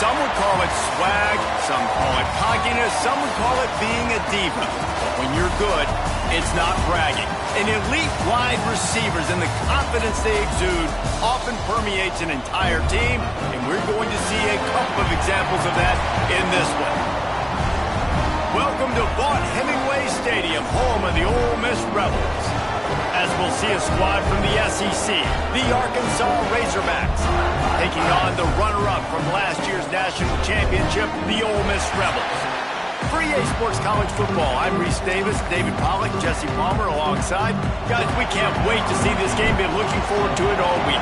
Some would call it swag, some call it cockiness, some would call it being a diva. But when you're good, it's not bragging. An elite wide receivers and the confidence they exude often permeates an entire team, and we're going to see a couple of examples of that in this one. Welcome to Vaught-Hemingway Stadium, home of the Ole Miss Rebels. As we'll see a squad from the SEC, the Arkansas Razorbacks, taking on the runner-up from last year's national championship, the Ole Miss Rebels. For EA Sports College Football, I'm Reese Davis, David Pollack, Jesse Palmer alongside. Guys, we can't wait to see this game. Been looking forward to it all week.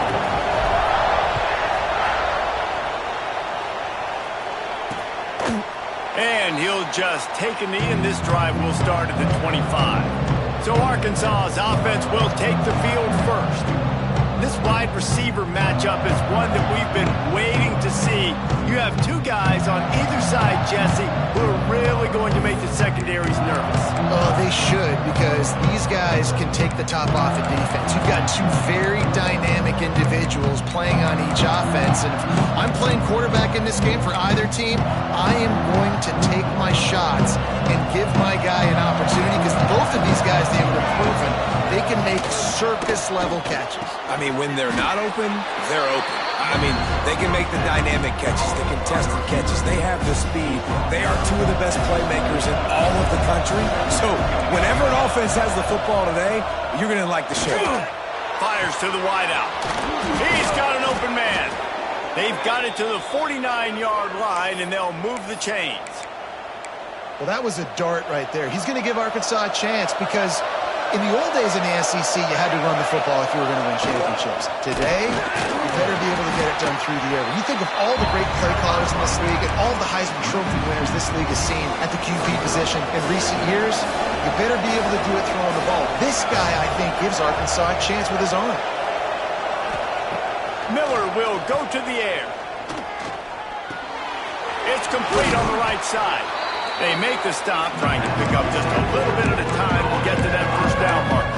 And he'll just take a knee, and this drive will start at the 25. So Arkansas's offense will take the field first. This wide receiver matchup is one that we've been waiting to see. You have two guys on either side, Jesse, who are really going to make the secondaries nervous. Oh, they should, because these guys can take the top off of defense. You've got two very dynamic individuals playing on each offense, and if I'm playing quarterback in this game for either team, I am going to take my shots and give my guy an opportunity, because both of these guys, they have proven they can make circus-level catches. I mean, when they're not open, they're open. I mean, they can make the dynamic catches, the contested catches. They have the speed. They are two of the best playmakers in all of the country. So whenever an offense has the football today, you're going to like the show. Fires to the wideout. He's got an open man. They've got it to the 49-yard line, and they'll move the chains. Well, that was a dart right there. He's going to give Arkansas a chance, because in the old days in the SEC, you had to run the football if you were going to win championships. Today, you better be able to get it done through the air. When you think of all the great play callers in this league and all the Heisman Trophy winners this league has seen at the QB position in recent years, you better be able to do it throwing the ball. This guy, I think, gives Arkansas a chance with his arm. Miller will go to the air. It's complete on the right side. They make the stop, trying to pick up just a little bit at a time to get to that first down mark.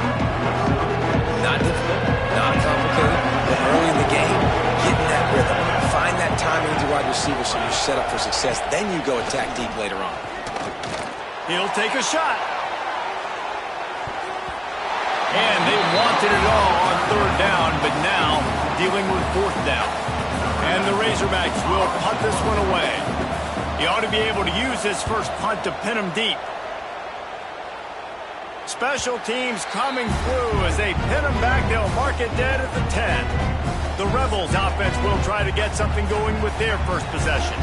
Not difficult, not complicated, but early in the game, getting that rhythm. Find that timing with your wide receiver so you're set up for success. Then you go attack deep later on. He'll take a shot. And they wanted it all on third down, but now dealing with fourth down. And the Razorbacks will punt this one away. He ought to be able to use his first punt to pin him deep. Special teams coming through as they pin him back. They'll mark it dead at the 10. The Rebels offense will try to get something going with their first possession.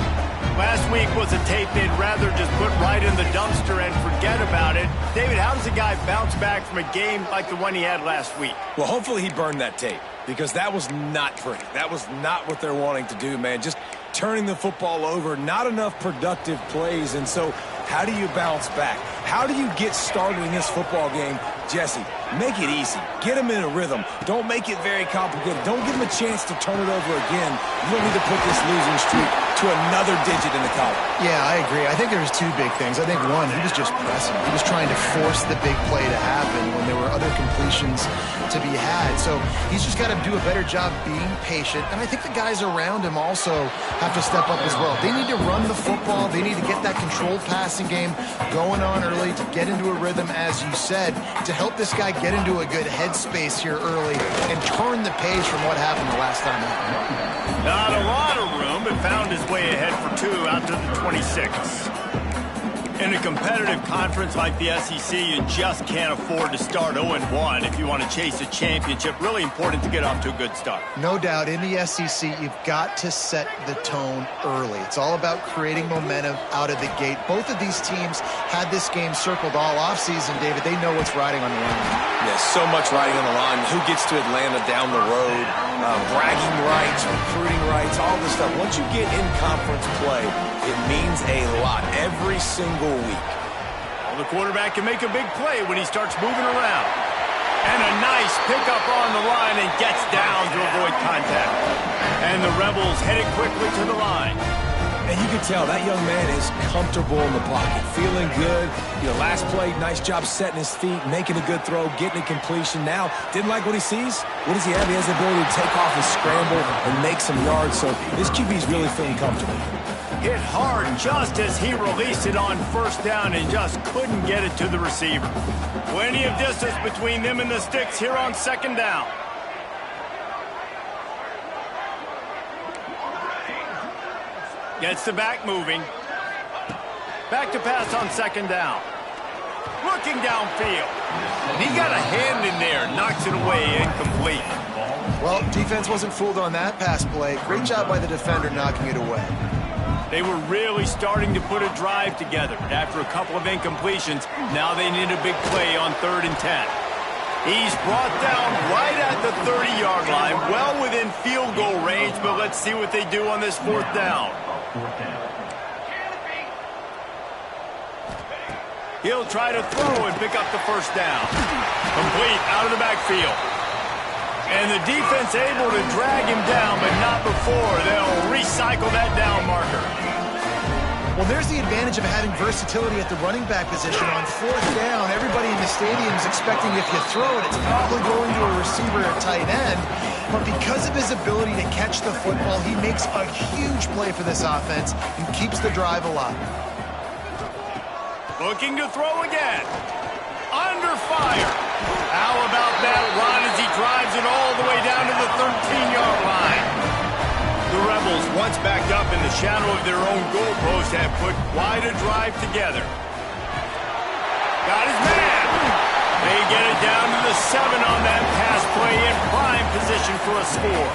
Last week was a tape they'd rather just put right in the dumpster and forget about it. David, how does a guy bounce back from a game like the one he had last week? Well, hopefully he burned that tape, because that was not pretty. That was not what they're wanting to do, man. Just turning the football over, not enough productive plays. And so how do you bounce back? How do you get started in this football game? Jesse, make it easy. Get them in a rhythm. Don't make it very complicated. Don't give them a chance to turn it over again. You don't need to put this losing streak to another digit in the column. Yeah, I agree. I think there's two big things. I think, one, he was just pressing. He was trying to force the big play to happen when there were other completions to be had. So he's just got to do a better job being patient. And I think the guys around him also have to step up as well. They need to run the football. They need to get that controlled passing game going on early to get into a rhythm, as you said, to help this guy get into a good headspace here early and turn the page from what happened the last time out. Not a lot of room, but found his way ahead for two out to the 26. In a competitive conference like the SEC, you just can't afford to start 0-1 if you want to chase a championship. Really important to get off to a good start. No doubt, in the SEC, you've got to set the tone early. It's all about creating momentum out of the gate. Both of these teams had this game circled all offseason, David. They know what's riding on the line. Yeah, so much riding on the line. Who gets to Atlanta down the road? Bragging rights, recruiting rights, all this stuff. Once you get in conference play, it means a lot every single week. Well, the quarterback can make a big play when he starts moving around. And a nice pickup on the line, and gets down to avoid contact. And the Rebels headed quickly to the line. And you can tell that young man is comfortable in the pocket, feeling good. Last play, nice job setting his feet, making a good throw, getting a completion. Now, didn't like what he sees? What does he have? He has the ability to take off and scramble and make some yards. So this QB is really feeling comfortable. Hit hard just as he released it on first down and just couldn't get it to the receiver. Plenty of distance between them and the sticks here on second down. Gets the back moving. Back to pass on second down. Looking downfield. He got a hand in there, knocks it away, incomplete. Well, defense wasn't fooled on that pass play. Great job by the defender knocking it away. They were really starting to put a drive together. After a couple of incompletions, now they need a big play on 3rd and 10. He's brought down right at the 30-yard line, well within field goal range, but let's see what they do on this 4th down. He'll try to throw and pick up the first down. Complete out of the backfield. And the defense able to drag him down, but not before. They'll recycle that down marker. Well, there's the advantage of having versatility at the running back position. On 4th down, everybody in the stadium is expecting if you throw it, it's probably going to a receiver or tight end. But because of his ability to catch the football, he makes a huge play for this offense and keeps the drive alive. Looking to throw again. Under fire. How about that run as he drives it all the way down to the 13-yard line? The Rebels, once backed up in the shadow of their own goalpost, have put quite a drive together. Got his man. They get it down to the 7 on that pass play in prime position for a score.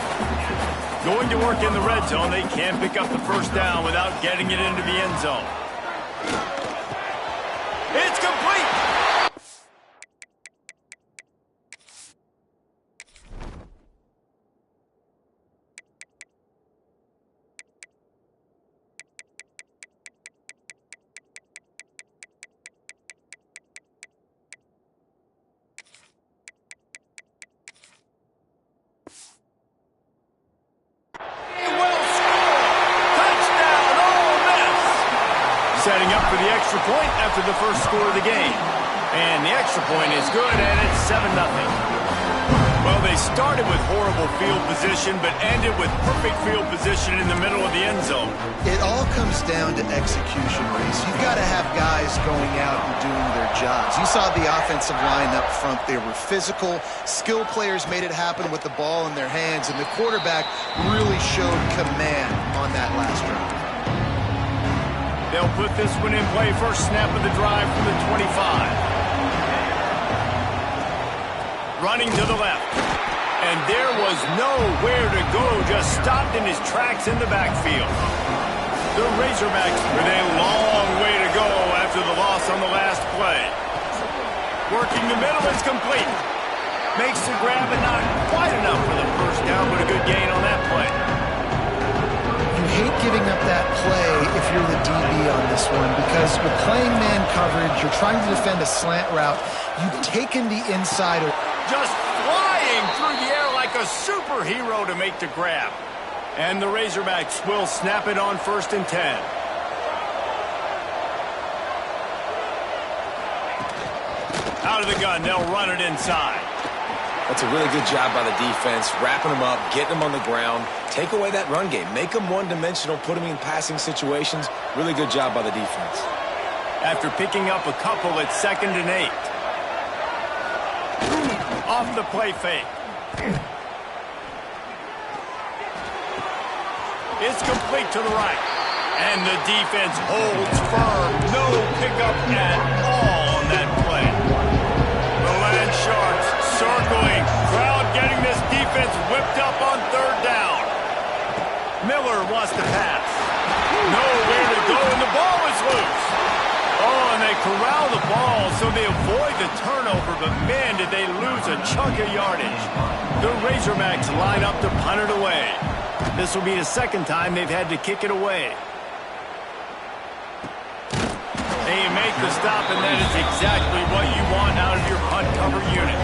Going to work in the red zone, they can't pick up the first down without getting it into the end zone. It's complete. Setting up for the extra point after the first score of the game. And the extra point is good, and it's 7-0. Well, they started with horrible field position, but ended with perfect field position in the middle of the end zone. It all comes down to execution, Reese. You've got to have guys going out and doing their jobs. You saw the offensive line up front. They were physical. Skill players made it happen with the ball in their hands, and the quarterback really showed command on that last drive. They'll put this one in play. First snap of the drive from the 25. Running to the left. And there was nowhere to go. Just stopped in his tracks in the backfield. The Razorbacks with a long way to go after the loss on the last play. Working the middle is complete. Makes the grab and not quite enough for the first down, but a good gain on that play. You hate giving up that play if you're the DB on this one, because you're playing man coverage, you're trying to defend a slant route, you've taken the inside. Just flying through the air like a superhero to make the grab. And the Razorbacks will snap it on 1st and 10. Out of the gun, they'll run it inside. That's a really good job by the defense, wrapping them up, getting them on the ground. Take away that run game. Make them one-dimensional, put them in passing situations. Really good job by the defense. After picking up a couple, it's 2nd and 8. Off the play fake. It's complete to the right. And the defense holds firm. No pickup at all on that play. The Land Sharks circling. Crowd getting this defense whipped up on 3rd down. Miller wants to pass. Nowhere to go, and the ball is loose. Oh, and they corral the ball so they avoid the turnover, but man, did they lose a chunk of yardage. The Razorbacks line up to punt it away. This will be the 2nd time they've had to kick it away. They make the stop, and that is exactly what you want out of your punt cover unit.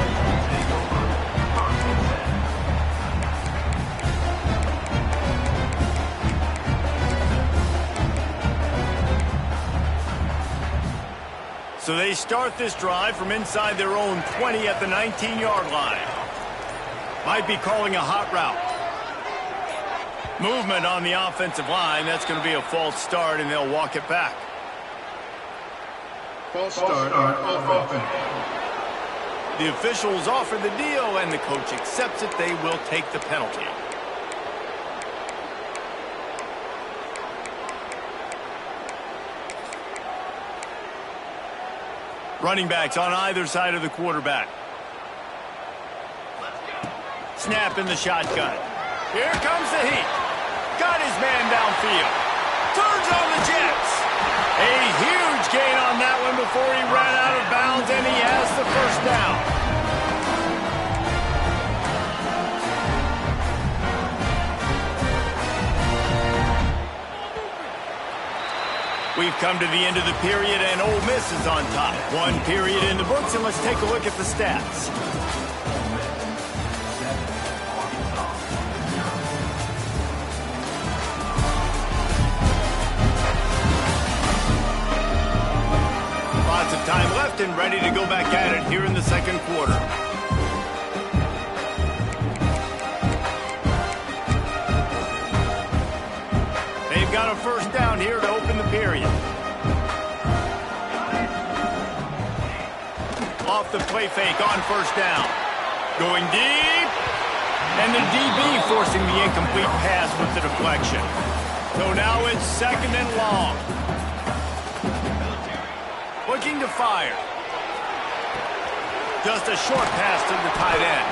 So they start this drive from inside their own 20 at the 19-yard line. Might be calling a hot route. Movement on the offensive line. That's going to be a false start, and they'll walk it back. False start on offense. The officials offer the deal, and the coach accepts it. They will take the penalty. Running backs on either side of the quarterback. Snap in the shotgun. Here comes the heat. Got his man downfield. Turns on the Jets. A huge gain on that one before he ran out of bounds, and he has the first down. We've come to the end of the period, and Ole Miss is on top. One period in the books, and let's take a look at the stats. Lots of time left and ready to go back at it here in the second quarter. They've got a first down here to open the period. Off the play fake on first down. Going deep. And the DB forcing the incomplete pass with the deflection. So now it's second and long. Looking to fire. Just a short pass to the tight end.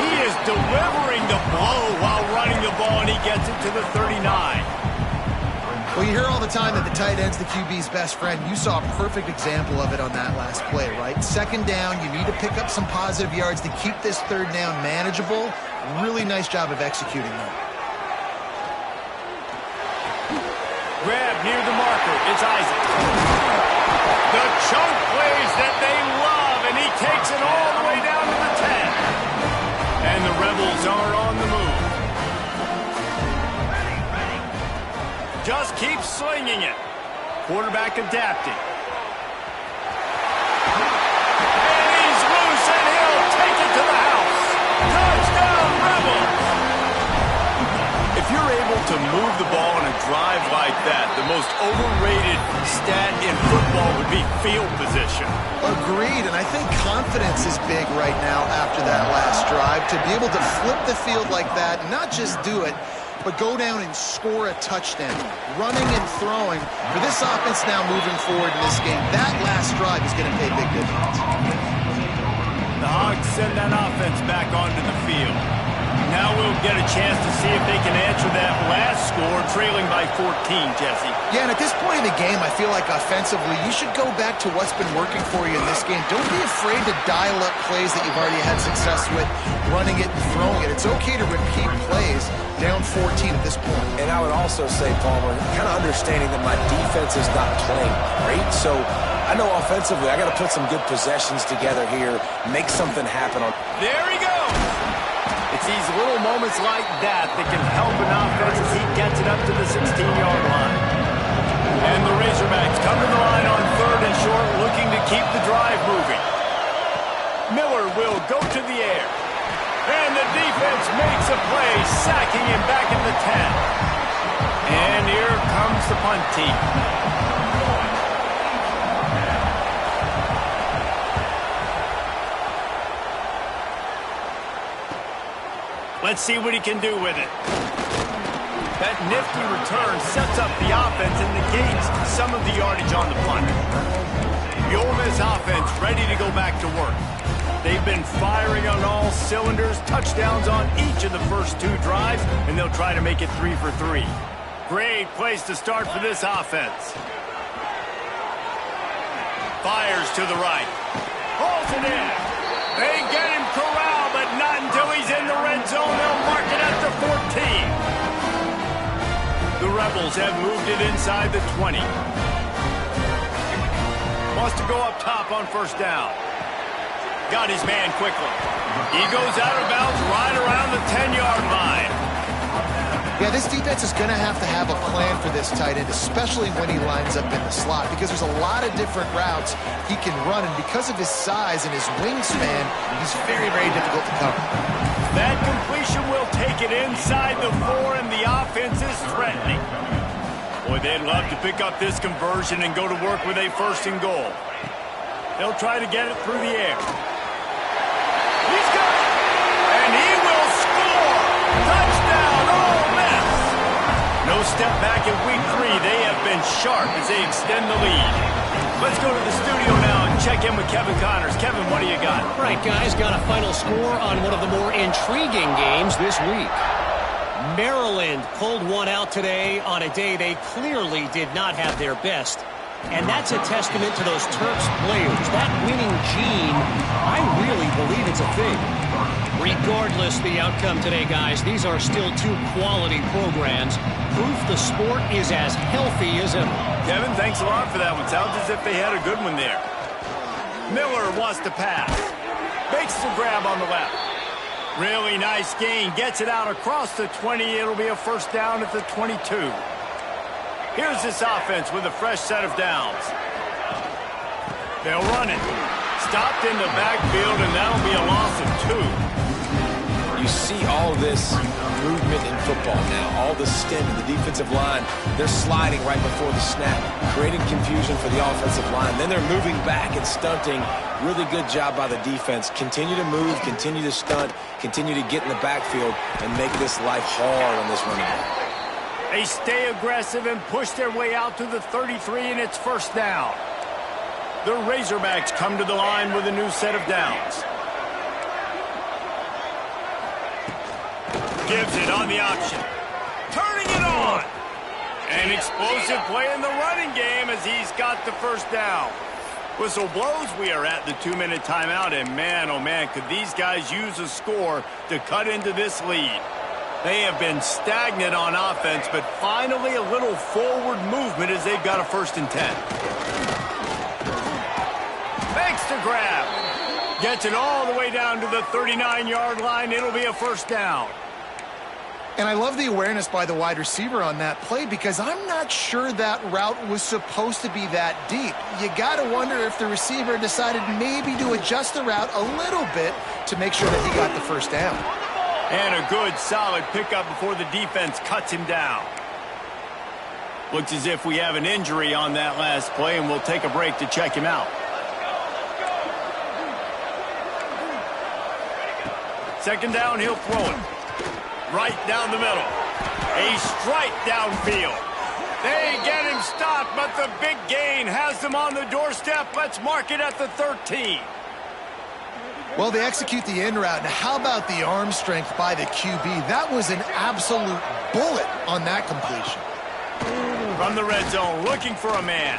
He is delivering the blow while running the ball, and he gets it to the 39. Well, you hear all the time that the tight end's the QB's best friend. You saw a perfect example of it on that last play, right? Second down, you need to pick up some positive yards to keep this third down manageable. Really nice job of executing that. Grab near the marker. It's Isaac. The choke plays that they love, and he takes it all the way down to the 10. And the Rebels are on the move. Just keep slinging it. Quarterback adapting. And he's loose, and he'll take it to the house. Touchdown, Rebels! If you're able to move the ball in a drive like that, the most overrated stat in football would be field position. Agreed, and I think confidence is big right now after that last drive. To be able to flip the field like that, not just do it, but go down and score a touchdown. Running and throwing. For this offense now moving forward in this game, that last drive is going to pay big dividends. The Hogs send that offense back onto the field. Now we'll get a chance to see if they can answer that last score, trailing by 14, Jesse. Yeah, and at this point in the game, I feel like offensively, you should go back to what's been working for you in this game. Don't be afraid to dial up plays that you've already had success with, running it and throwing it. It's okay to repeat plays down 14 at this point. And I would also say, Palmer, kind of understanding that my defense is not playing great, so I know offensively I got to put some good possessions together here, make something happen. There he goes! It's these little moments like that that can help an offense as he gets it up to the 16-yard line. And the Razorbacks come to the line on third and short, looking to keep the drive moving. Miller will go to the air. And the defense makes a play, sacking him back at the 10. And here comes the punt team. Let's see what he can do with it. That nifty return sets up the offense and negates some of the yardage on the punt. The Ole Miss offense ready to go back to work. They've been firing on all cylinders, touchdowns on each of the first two drives, and they'll try to make it 3 for 3. Great place to start for this offense. Fires to the right. Holds it in. They get him corralled, but not until he's in the red zone. They'll mark it at the 14. The Rebels have moved it inside the 20. Wants to go up top on first down. Got his man quickly. He goes out of bounds right around the 10-yard line. Yeah, this defense is going to have a plan for this tight end, especially when he lines up in the slot, because there's a lot of different routes he can run, and because of his size and his wingspan, he's very, very difficult to cover. That completion will take it inside the 4, and the offense is threatening. Boy, they'd love to pick up this conversion and go to work with a 1st and goal. They'll try to get it through the air. He's got it! And he will score! Touchdown, Ole Miss! No step back in week 3. They have been sharp as they extend the lead. Let's go to the studio now and check in with Kevin Connors. Kevin, what do you got? All right, guys, got a final score on one of the more intriguing games this week. Maryland pulled one out today on a day they clearly did not have their best. And that's a testament to those Terps players. That winning gene, I really believe it's a thing. Regardless the outcome today, guys, these are still 2 quality programs. Proof the sport is as healthy as ever. Kevin, thanks a lot for that one. Sounds as if they had a good one there. Miller wants to pass. Makes the grab on the left. Really nice gain. Gets it out across the 20. It'll be a 1st down at the 22. Here's this offense with a fresh set of downs. They'll run it. Stopped in the backfield, and that'll be a loss of 2. You see all this movement in football now. All the stint in the defensive line. They're sliding right before the snap, creating confusion for the offensive line. Then they're moving back and stunting. Really good job by the defense. Continue to move, continue to stunt, continue to get in the backfield, and make this life hard on this running back. They stay aggressive and push their way out to the 33, and it's 1st down. The Razorbacks come to the line with a new set of downs. Gives it on the option. Turning it on. An explosive play in the running game as he's got the 1st down. Whistle blows. We are at the 2-minute timeout, and man, oh man, could these guys use a score to cut into this lead. They have been stagnant on offense, but finally a little forward movement as they've got a 1st and 10. Makes the grab. Gets it all the way down to the 39-yard line. It'll be a 1st down. And I love the awareness by the wide receiver on that play, because I'm not sure that route was supposed to be that deep. You got to wonder if the receiver decided maybe to adjust the route a little bit to make sure that he got the 1st down. And a good, solid pickup before the defense cuts him down. Looks as if we have an injury on that last play, and we'll take a break to check him out. 2nd down, he'll throw it. Right down the middle. A strike downfield. They get him stopped, but the big gain has them on the doorstep. Let's mark it at the 13. Well, they execute the in route. Now, how about the arm strength by the QB? That was an absolute bullet on that completion. From the red zone, looking for a man.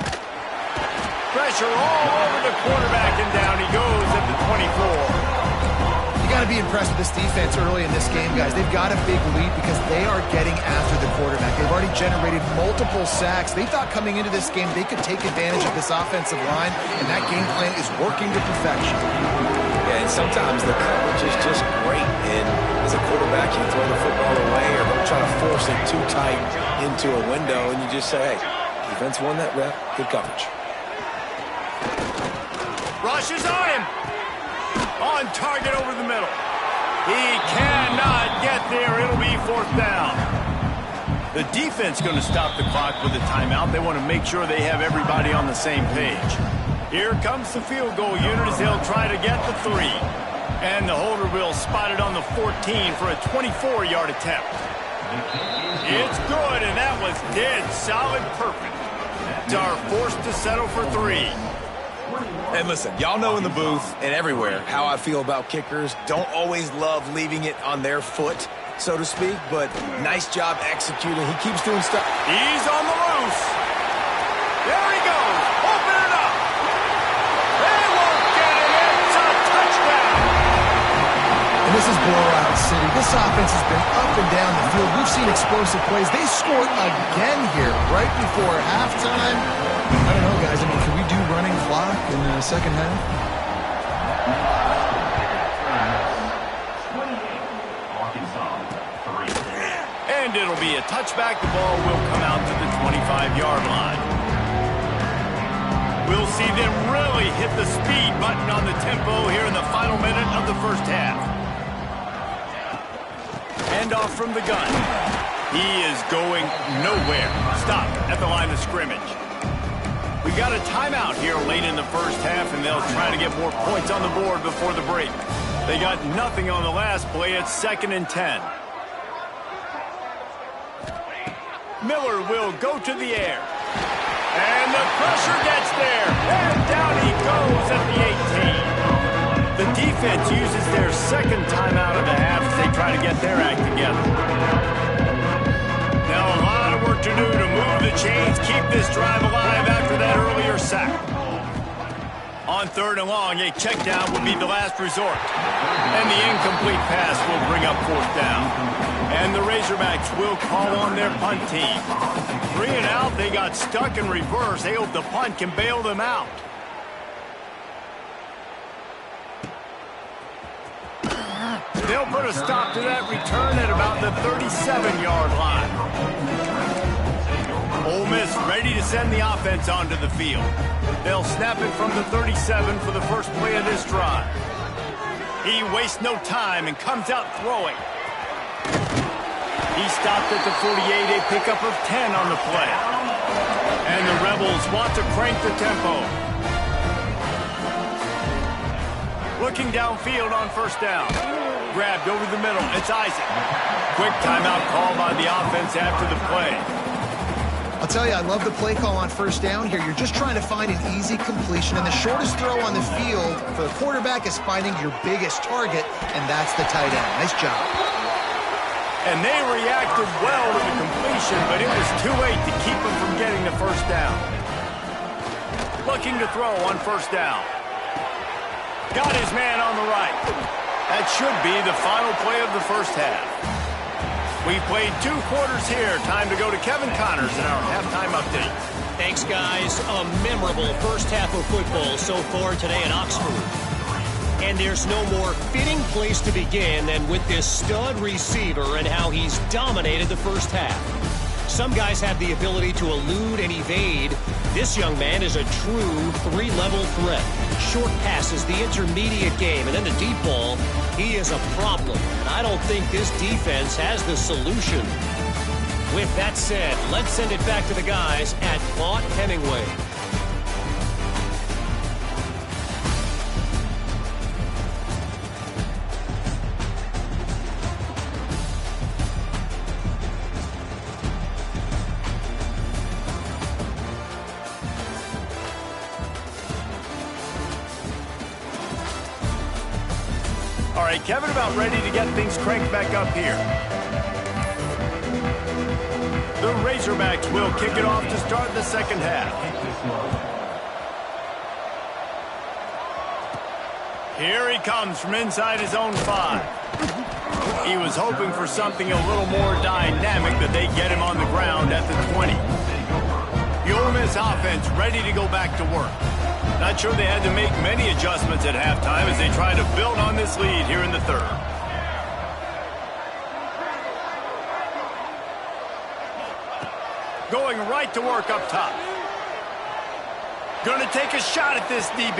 Pressure all over the quarterback, and down he goes at the 24. You got to be impressed with this defense early in this game, guys. They've got a big lead because they are getting after the quarterback. They've already generated multiple sacks. They thought coming into this game they could take advantage of this offensive line, and that game plan is working to perfection. Yeah, and sometimes the coverage is just great, and as a quarterback, you throw the football away or don't try to force it too tight into a window, and you just say, hey, defense won that rep, good coverage. Rushes on him. On target over the middle. He cannot get there. It'll be 4th down. The defense going to stop the clock with a timeout. They want to make sure they have everybody on the same page. Here comes the field goal unit as they'll try to get the 3. And the holder will spot it on the 14 for a 24-yard attempt. It's good, and that was dead solid perfect. Are forced to settle for 3. And listen, y'all know in the booth and everywhere how I feel about kickers. Don't always love leaving it on their foot, so to speak, but nice job executing. He keeps doing stuff. He's on the loose. There he goes. Open it up. They won't get him. It's a touchdown. And this is blowout city. This offense has been up and down the field. We've seen explosive plays. They scored again here right before halftime. I don't know, guys. I mean, can we do running clock in the second half? And And it'll be a touchback. The ball will come out to the 25-yard line. We'll see them really hit the speed button on the tempo here in the final minute of the first half. Handoff from the gun. He is going nowhere. Stop at the line of scrimmage. We got a timeout here late in the first half, and they'll try to get more points on the board before the break. They got nothing on the last play. It's 2nd and 10. Miller will go to the air. And the pressure gets there. And down he goes at the 18. The defense uses their second timeout of the half as they try to get their act together. Now a lot of work to do to move the chains, keep this drive alive after that earlier sack. On 3rd and long, a check down would be the last resort. And the incomplete pass will bring up 4th down. And the Razorbacks will call on their punt team. 3 and out, they got stuck in reverse. They hope the punt can bail them out. They'll put a stop to that return at about the 37-yard line. Ole Miss ready to send the offense onto the field. They'll snap it from the 37 for the first play of this drive. He wastes no time and comes out throwing. He stopped at the 48, a pickup of 10 on the play. And the Rebels want to crank the tempo. Looking downfield on 1st down. Grabbed over the middle. It's Isaac. Quick timeout call by the offense after the play. I'll tell you, I love the play call on 1st down here. You're just trying to find an easy completion, and the shortest throw on the field for the quarterback is finding your biggest target, and that's the tight end. Nice job. And they reacted well to the completion, but it was too late to keep them from getting the 1st down. Looking to throw on 1st down. Got his man on the right. That should be the final play of the first half. We played 2 quarters here. Time to go to Kevin Connors in our halftime update. Thanks, guys. A memorable first half of football so far today in Oxford. And there's no more fitting place to begin than with this stud receiver and how he's dominated the first half. Some guys have the ability to elude and evade. This young man is a true 3-level threat. Short passes, the intermediate game, and then the deep ball. He is a problem, and I don't think this defense has the solution. With that said, let's send it back to the guys at Vaught Hemingway. All right, Kevin, about ready to get things cranked back up here. The Razorbacks will kick it off to start the second half. Here he comes from inside his own 5. He was hoping for something a little more dynamic, that they get him on the ground at the 20. The Ole Miss offense ready to go back to work. Not sure they had to make many adjustments at halftime as they try to build on this lead here in the 3rd. Going right to work up top. Going to take a shot at this DB.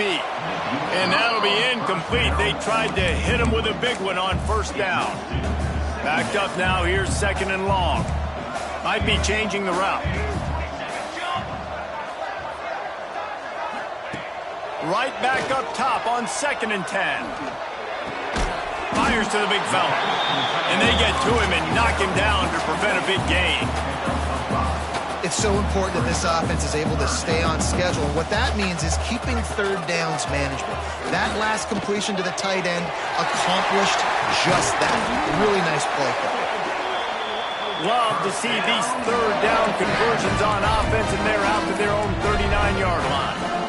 And that'll be incomplete. They tried to hit him with a big one on 1st down. Backed up now. Here's 2nd and long. Might be changing the route. Right back up top on 2nd and 10. Fires to the big fella. And they get to him and knock him down to prevent a big gain. It's so important that this offense is able to stay on schedule. And what that means is keeping 3rd downs management. That last completion to the tight end accomplished just that. Really nice play call. Love to see these 3rd down conversions on offense, and they're out to their own 39-yard line.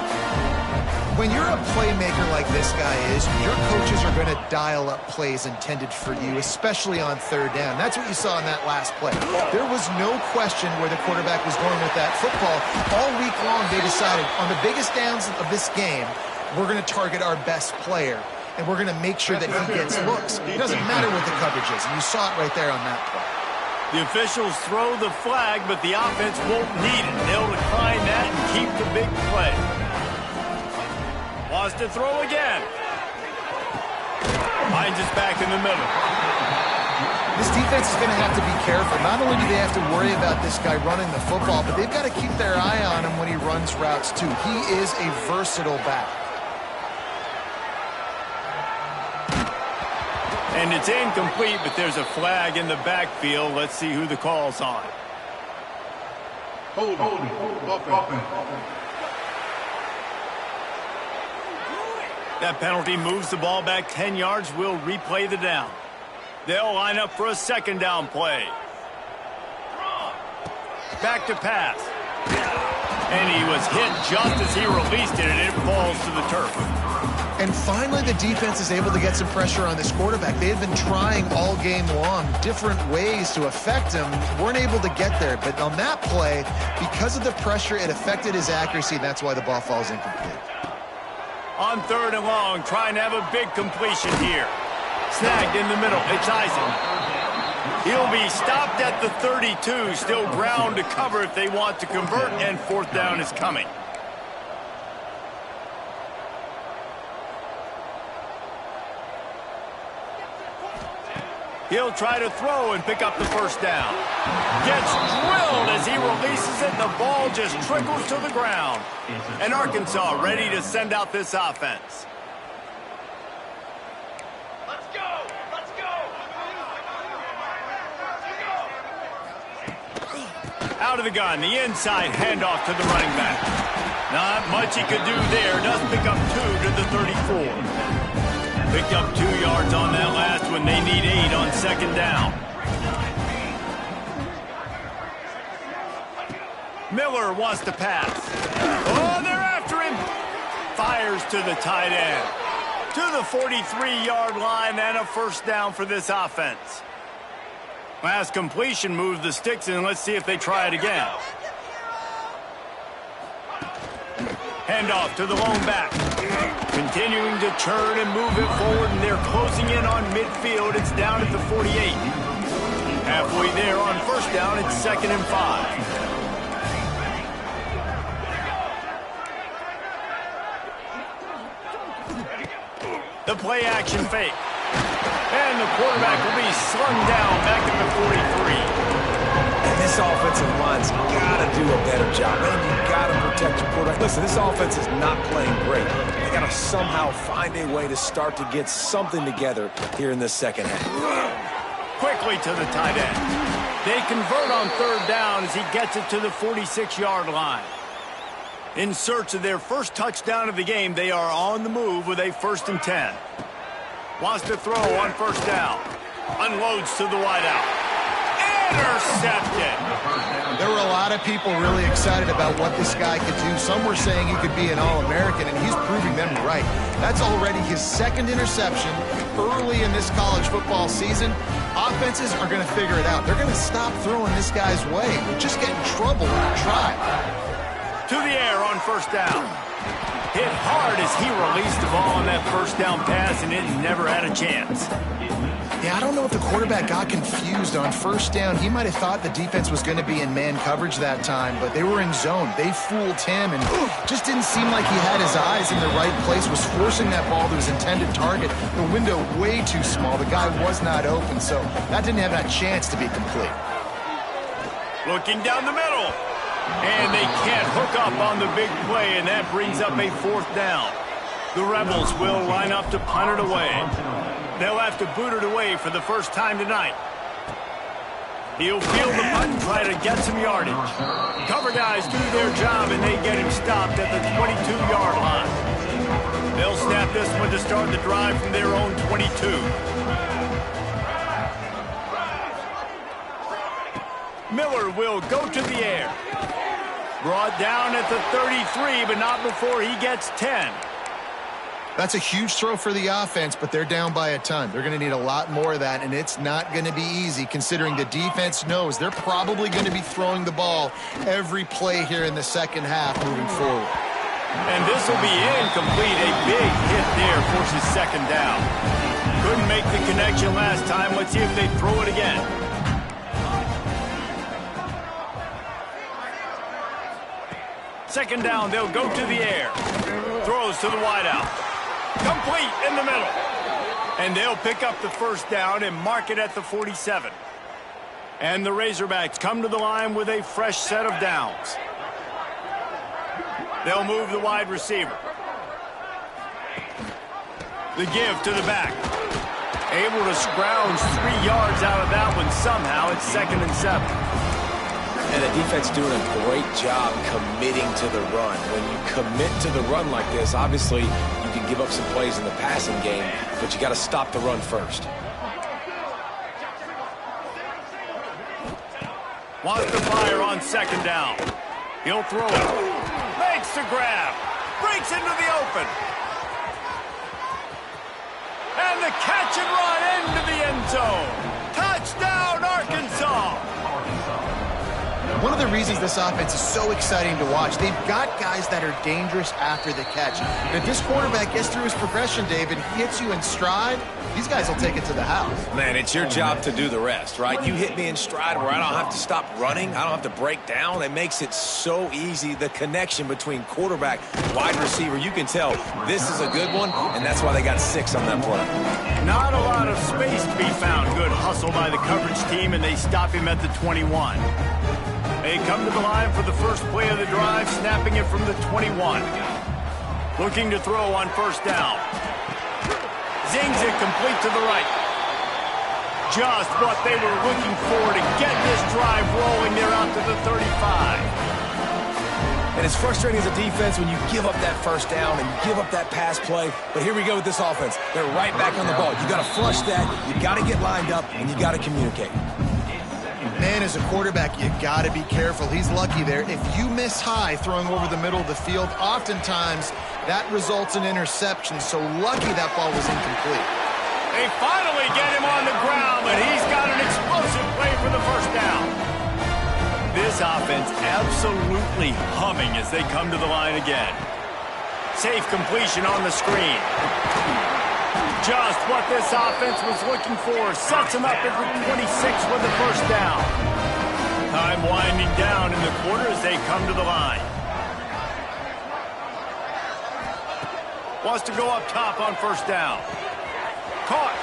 When you're a playmaker like this guy is, your coaches are going to dial up plays intended for you, especially on 3rd down. That's what you saw in that last play. There was no question where the quarterback was going with that football. All week long, they decided on the biggest downs of this game, we're going to target our best player, and we're going to make sure that he gets looks. It doesn't matter what the coverage is, and you saw it right there on that play. The officials throw the flag, but the offense won't need it. They'll decline that and keep the big play. Wants to throw again. Finds us back in the middle. This defense is going to have to be careful. Not only do they have to worry about this guy running the football, but they've got to keep their eye on him when he runs routes too. He is a versatile back. And it's incomplete, but there's a flag in the backfield. Let's see who the call's on. Hold offense. That penalty moves the ball back 10 yards. We'll replay the down. They'll line up for a second down play. Back to pass. And he was hit just as he released it, and it falls to the turf. And finally, the defense is able to get some pressure on this quarterback. They had been trying all game long different ways to affect him. Weren't able to get there. But on that play, because of the pressure, it affected his accuracy, and that's why the ball falls incomplete. On 3rd and long, trying to have a big completion here. Snagged in the middle. It's Isaac. He'll be stopped at the 32. Still ground to cover if they want to convert, and 4th down is coming. He'll try to throw and pick up the first down. Gets drilled as he releases it. The ball just trickles to the ground. And Arkansas ready to send out this offense. Let's go! Let's go! Out of the gun, the inside handoff to the running back. Not much he could do there. Does pick up 2 to the 34. Picked up 2 yards on that last one. They need 8 on 2nd down. Miller wants to pass. Oh, they're after him. Fires to the tight end. To the 43-yard line and a 1st down for this offense. Last completion moves the sticks in. Let's see if they try it again. Handoff to the lone back. Continuing to churn and move it forward, and they're closing in on midfield. It's down at the 48. Halfway there on 1st down, it's 2nd and 5. The play action fake. And the quarterback will be slung down back at the 43. And this offensive line's got to do a better job. Man, you got to protect your quarterback. Listen, this offense is not playing great. They got to somehow find a way to start to get something together here in the second half. Quickly to the tight end. They convert on 3rd down as he gets it to the 46-yard line. In search of their first touchdown of the game, they are on the move with a 1st and 10. Wants to throw on 1st down. Unloads to the wideout. Intercepted. There were a lot of people really excited about what this guy could do. Some were saying he could be an All-American, and he's proving them right. That's already his 2nd interception early in this college football season. Offenses are going to figure it out. They're going to stop throwing this guy's way. Just get in trouble when you try. To the air on 1st down. Hit hard as he released the ball on that 1st down pass, and it never had a chance. Yeah, I don't know if the quarterback got confused on 1st down. He might have thought the defense was going to be in man coverage that time, but they were in zone. They fooled him, and just didn't seem like he had his eyes in the right place, was forcing that ball to his intended target. The window way too small. The guy was not open, so that didn't have that chance to be complete. Looking down the middle. And they can't hook up on the big play, and that brings up a 4th down. The Rebels will line up to punt it away. They'll have to boot it away for the first time tonight. He'll field the punt and try to get some yardage. Cover guys do their job, and they get him stopped at the 22-yard line. They'll snap this one to start the drive from their own 22. Miller will go to the air. Brought down at the 33, but not before he gets 10. That's a huge throw for the offense, but they're down by a ton. They're going to need a lot more of that, and it's not going to be easy considering the defense knows they're probably going to be throwing the ball every play here in the second half moving forward. And this will be incomplete. A big hit there forces 2nd down. Couldn't make the connection last time. Let's see if they throw it again. Second down, they'll go to the air. Throws to the wideout. Complete in the middle. And they'll pick up the first down and mark it at the 47. And the Razorbacks come to the line with a fresh set of downs. They'll move the wide receiver. The give to the back. Able to scrounge 3 yards out of that one somehow. It's 2nd and 7. And the defense doing a great job committing to the run. When you commit to the run like this, obviously you can give up some plays in the passing game, but you got to stop the run first. Wants to fire on 2nd down. He'll throw it. Makes the grab. Breaks into the open. And the catch and run into the end zone. Touchdown, Arkansas. One of the reasons this offense is so exciting to watch, they've got guys that are dangerous after the catch. If this quarterback gets through his progression, David, he hits you in stride, these guys will take it to the house. Man, it's your job to do the rest, right? You hit me in stride where I don't have to stop running. I don't have to break down. It makes it so easy. The connection between quarterback, wide receiver, you can tell this is a good one, and that's why they got 6 on that play. Not a lot of space to be found. Good hustle by the coverage team, and they stop him at the 21. They come to the line for the first play of the drive, snapping it from the 21. Looking to throw on first down. Zings it complete to the right. Just what they were looking for to get this drive rolling. They're out to the 35. And it's frustrating as a defense when you give up that first down and you give up that pass play. But here we go with this offense. They're right back on the ball. You got to flush that. You got to get lined up, and you got to communicate. Man, as a quarterback, you got to be careful. He's lucky there. If you miss high throwing over the middle of the field, oftentimes that results in interception. So lucky that ball was incomplete. They finally get him on the ground, but he's got an explosive play for the first down. This offense absolutely humming as they come to the line again. Safe completion on the screen. Just what this offense was looking for. Sets him up at the 26 with the first down. Time winding down in the quarter as they come to the line. Wants to go up top on first down. Caught.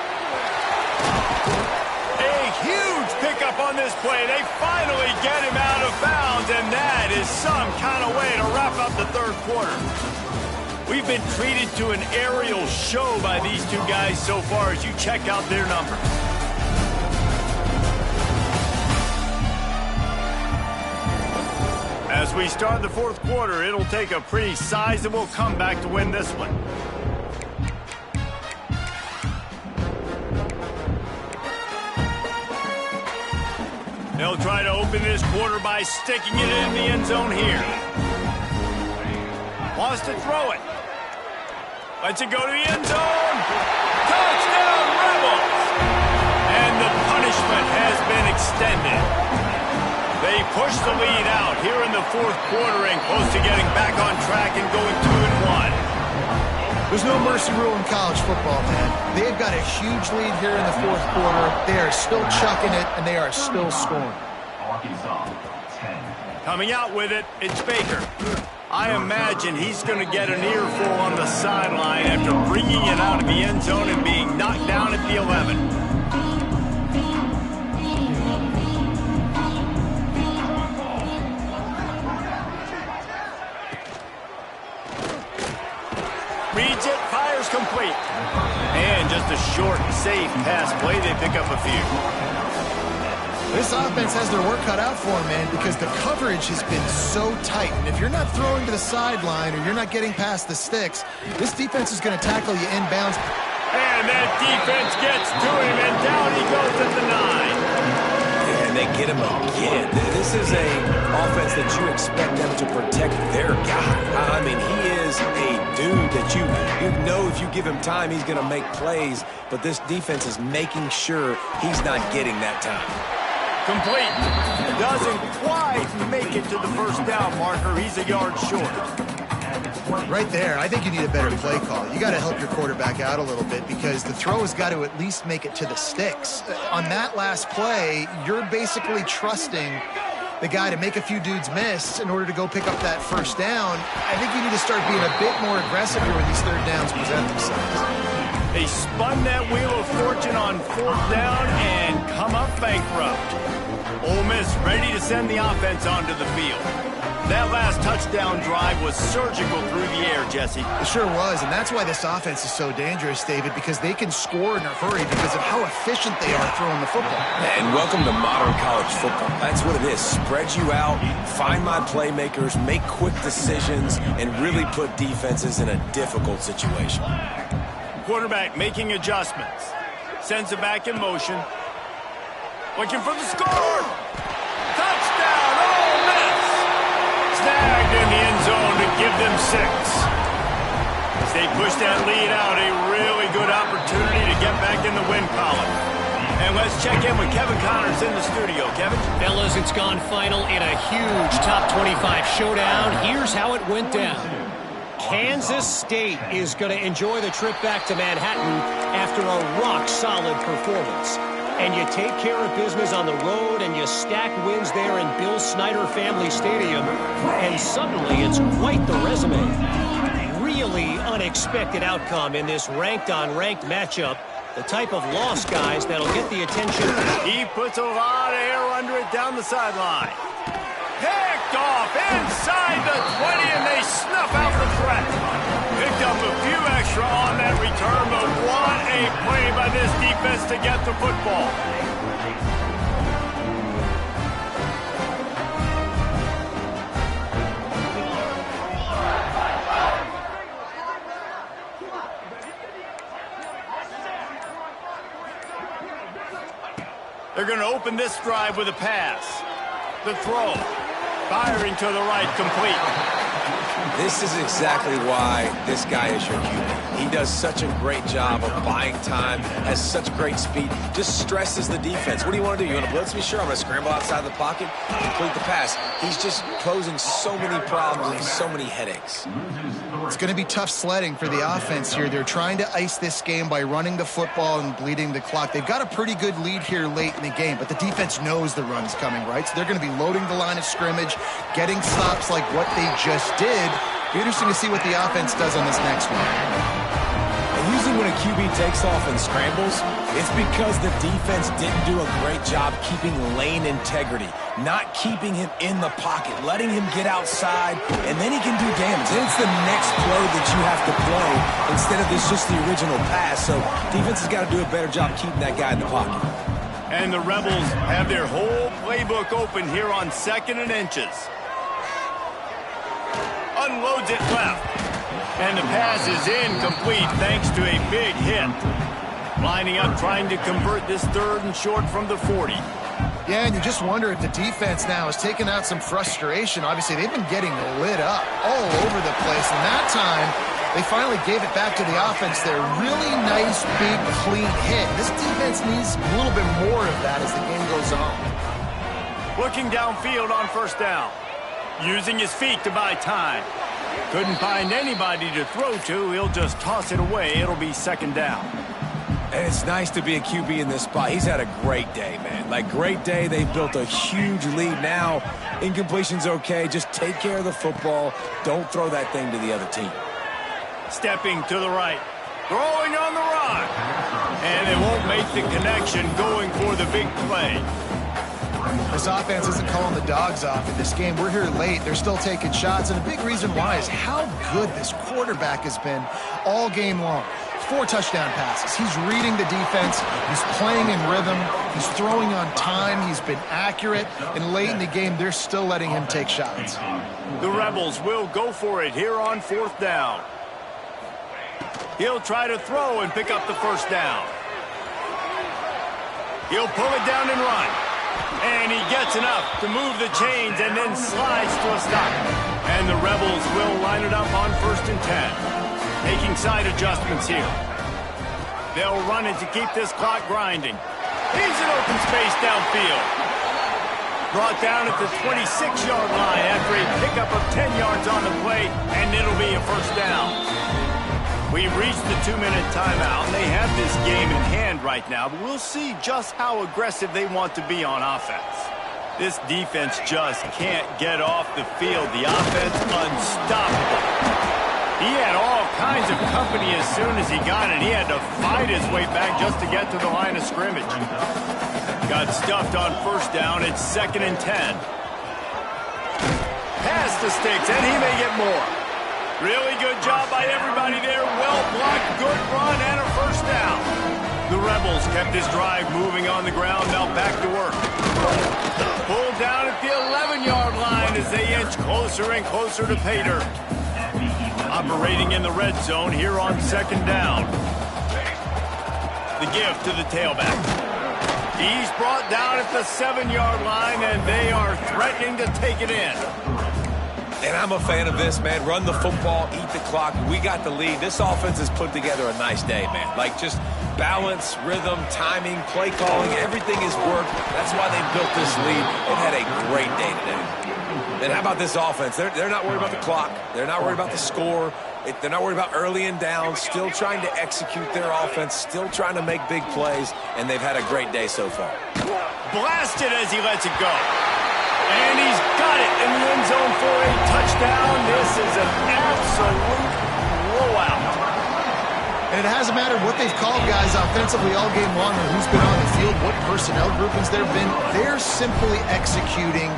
A huge pickup on this play. They finally get him out of bounds, and that is some kind of way to wrap up the third quarter. We've been treated to an aerial show by these two guys so far as you check out their numbers. As we start the fourth quarter, it'll take a pretty sizable comeback to win this one. They'll try to open this quarter by sticking it in the end zone here. Wants to throw it. Lets it go to the end zone. Touchdown, Rebels! And the punishment has been extended. They push the lead out here in the fourth quarter and close to getting back on track and going 2-1. There's no mercy rule in college football, man. They've got a huge lead here in the fourth quarter. They are still chucking it, and they are still scoring. Coming out with it, it's Baker. I imagine he's going to get an earful on the sideline after bringing it out of the end zone and being knocked down at the 11. Reads it, fires complete. And just a short, safe pass play. They pick up a few. This offense has their work cut out for them, man, because the coverage has been so tight. And if you're not throwing to the sideline or you're not getting past the sticks, this defense is going to tackle you inbounds. And that defense gets to him, and down he goes at the 9. And they get him again. This is a offense that you expect them to protect their guy. I mean, he is a dude that you know if you give him time, he's going to make plays. But this defense is making sure he's not getting that time. Complete. Doesn't quite make it to the first down marker. He's a yard short. Right there, I think you need a better play call. You got to help your quarterback out a little bit because the throw has got to at least make it to the sticks. On that last play, you're basically trusting the guy to make a few dudes miss in order to go pick up that first down. I think you need to start being a bit more aggressive here when these third downs present themselves. They spun that wheel of fortune on fourth down and come up bankrupt. Ole Miss ready to send the offense onto the field. That last touchdown drive was surgical through the air, Jesse. It sure was, and that's why this offense is so dangerous, David, because they can score in a hurry because of how efficient they are throwing the football. And welcome to modern college football. That's what it is. Spread you out, find my playmakers, make quick decisions, and really put defenses in a difficult situation. Quarterback making adjustments. Sends it back in motion. Looking for the score. Touchdown, Ole Miss. Snagged in the end zone to give them 6. As they push that lead out, a really good opportunity to get back in the win column. And let's check in with Kevin Connors in the studio. Kevin? Fellas, it's gone final in a huge top 25 showdown. Here's how it went down. Kansas State is going to enjoy the trip back to Manhattan after a rock-solid performance. And you take care of business on the road and you stack wins there in Bill Snyder Family Stadium, and suddenly it's quite the resume. Really unexpected outcome in this ranked-on-ranked matchup. The type of loss, guys, that'll get the attention. He puts a lot of air under it down the sideline. Picked off inside the 20, and they snuff out the threat. Picked up a few extra on that return, but what a play by this defense to get the football. They're going to open this drive with a pass. The throw. Firing to the right, complete. This is exactly why this guy is your QB. He does such a great job of buying time, has such great speed, just stresses the defense. What do you want to do? You want to blitz me? Sure, I'm going to scramble outside the pocket, complete the pass. He's just posing so many problems and so many headaches. It's going to be tough sledding for the offense here. They're trying to ice this game by running the football and bleeding the clock. They've got a pretty good lead here late in the game, but the defense knows the run's coming, right? So they're going to be loading the line of scrimmage, getting stops like what they just did. Be interesting to see what the offense does on this next one. And usually when a QB takes off and scrambles, it's because the defense didn't do a great job keeping lane integrity, not keeping him in the pocket, letting him get outside, and then he can do damage. Then it's the next play that you have to play instead of this just the original pass. So defense has got to do a better job keeping that guy in the pocket. And the Rebels have their whole playbook open here on 2nd and inches. Unloads it left. And the pass is incomplete thanks to a big hit. Lining up, trying to convert this 3rd and short from the 40. Yeah, and you just wonder if the defense now has taken out some frustration. Obviously, they've been getting lit up all over the place. And that time, they finally gave it back to the offense there. Really nice, big, clean hit. This defense needs a little bit more of that as the game goes on. Looking downfield on 1st down. Using his feet to buy time. Couldn't find anybody to throw to. He'll just toss it away. It'll be 2nd down. And it's nice to be a QB in this spot. He's had a great day, man. Like, great day. They built a huge lead. Now, incompletion's okay. Just take care of the football. Don't throw that thing to the other team. Stepping to the right. Throwing on the run. And they won't make the connection going for the big play. This offense isn't calling the dogs off in this game. We're here late. They're still taking shots, and a big reason why is how good this quarterback has been all game long. 4 touchdown passes. He's reading the defense. He's playing in rhythm. He's throwing on time. He's been accurate. And late in the game, they're still letting him take shots. The Rebels will go for it here on 4th down. He'll try to throw and pick up the 1st down. He'll pull it down and run. And he gets enough to move the chains and then slides to a stop. And the Rebels will line it up on 1st and 10. Making side adjustments here. They'll run it to keep this clock grinding. He's in open space downfield. Brought down at the 26-yard line after a pickup of 10 yards on the play, and it'll be a 1st down. We've reached the 2-minute timeout, and they have this game in hand right now, but we'll see just how aggressive they want to be on offense. This defense just can't get off the field. The offense unstoppable. He had all kinds of company as soon as he got it. He had to fight his way back just to get to the line of scrimmage. Got stuffed on first down. It's 2nd and 10. Pass the sticks, and he may get more. Really good job by everybody there. Well blocked, good run, and a first down. The Rebels kept this drive moving on the ground. Now back to work. Pulled down at the 11-yard line as they inch closer and closer to pay dirt. Operating in the red zone here on 2nd down. The give to the tailback. He's brought down at the 7-yard line, and they are threatening to take it in. And I'm a fan of this, man. Run the football, eat the clock. We got the lead. This offense has put together a nice day, man. Like, just balance, rhythm, timing, play calling, everything has worked. That's why they built this lead. They've had a great day today. And how about this offense? They're not worried about the clock. They're not worried about the score. They're not worried about early and down. Still trying to execute their offense. Still trying to make big plays. And they've had a great day so far. Blasted as he lets it go. And he's got it in the end zone for a touchdown. This is an absolute blowout. And it hasn't mattered what they've called guys offensively all game long or who's been on the field, what personnel groupings there have been. They're simply executing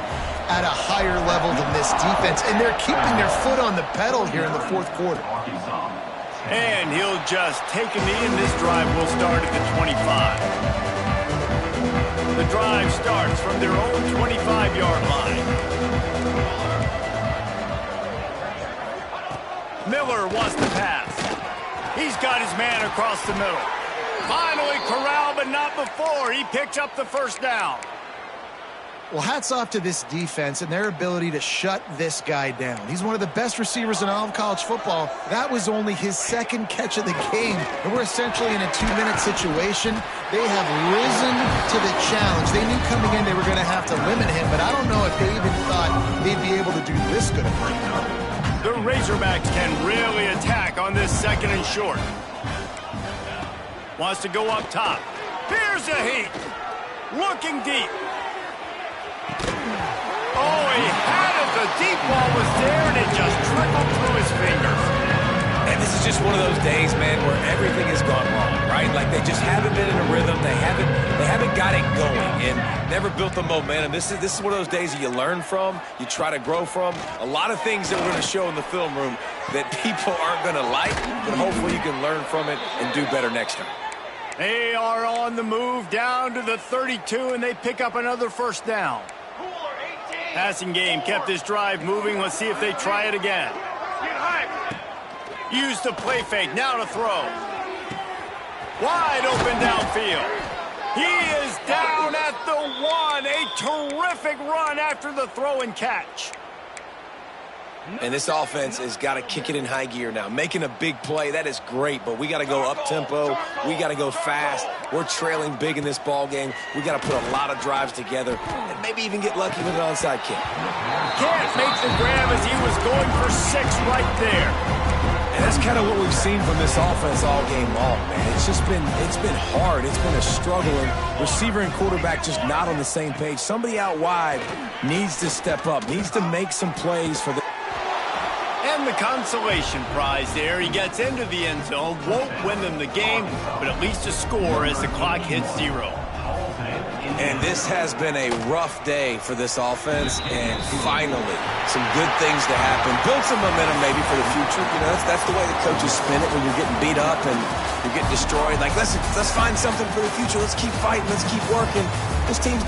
at a higher level than this defense, and they're keeping their foot on the pedal here in the 4th quarter. And he'll just take a knee, and this drive will start at the 25. The drive starts from their own 25-yard line. Miller wants to pass. He's got his man across the middle. Finally corralled, but not before. He picks up the first down. Well, hats off to this defense and their ability to shut this guy down. He's one of the best receivers in all of college football. That was only his 2nd catch of the game, and we're essentially in a 2-minute situation. They have risen to the challenge. They knew coming in they were going to have to limit him, but I don't know if they even thought they'd be able to do this good of work. The Razorbacks can really attack on this 2nd and short. Wants to go up top. Here's a heat. Looking deep. Oh, he had it. The deep ball was there, and it just trickled through his fingers. And this is just one of those days, man, where everything has gone wrong, right? Like, they just haven't been in a rhythm. They haven't got it going and never built the momentum. This is one of those days that you learn from, you try to grow from. A lot of things that we're going to show in the film room that people aren't going to like, but hopefully you can learn from it and do better next time. They are on the move down to the 32, and they pick up another first down. Passing game kept this drive moving. Let's see if they try it again. Use the play fake. Now to throw. Wide open downfield. He is down at the 1. A terrific run after the throw and catch. And this offense has got to kick it in high gear now. Making a big play, that is great, but we got to go up-tempo. We got to go fast. We're trailing big in this ball game. We got to put a lot of drives together and maybe even get lucky with an onside kick. Can't make the grab as he was going for 6 right there. And that's kind of what we've seen from this offense all game long, man. It's been hard. It's been a struggle, and receiver and quarterback just not on the same page. Somebody out wide needs to step up, needs to make some plays for the... And the consolation prize there. He gets into the end zone, won't win them the game, but at least a score as the clock hits 0. And this has been a rough day for this offense, and finally, some good things to happen. Build some momentum maybe for the future. You know, that's the way the coaches spin it when you're getting beat up and you're getting destroyed. Like, let's find something for the future. Let's keep fighting. Let's keep working. This team's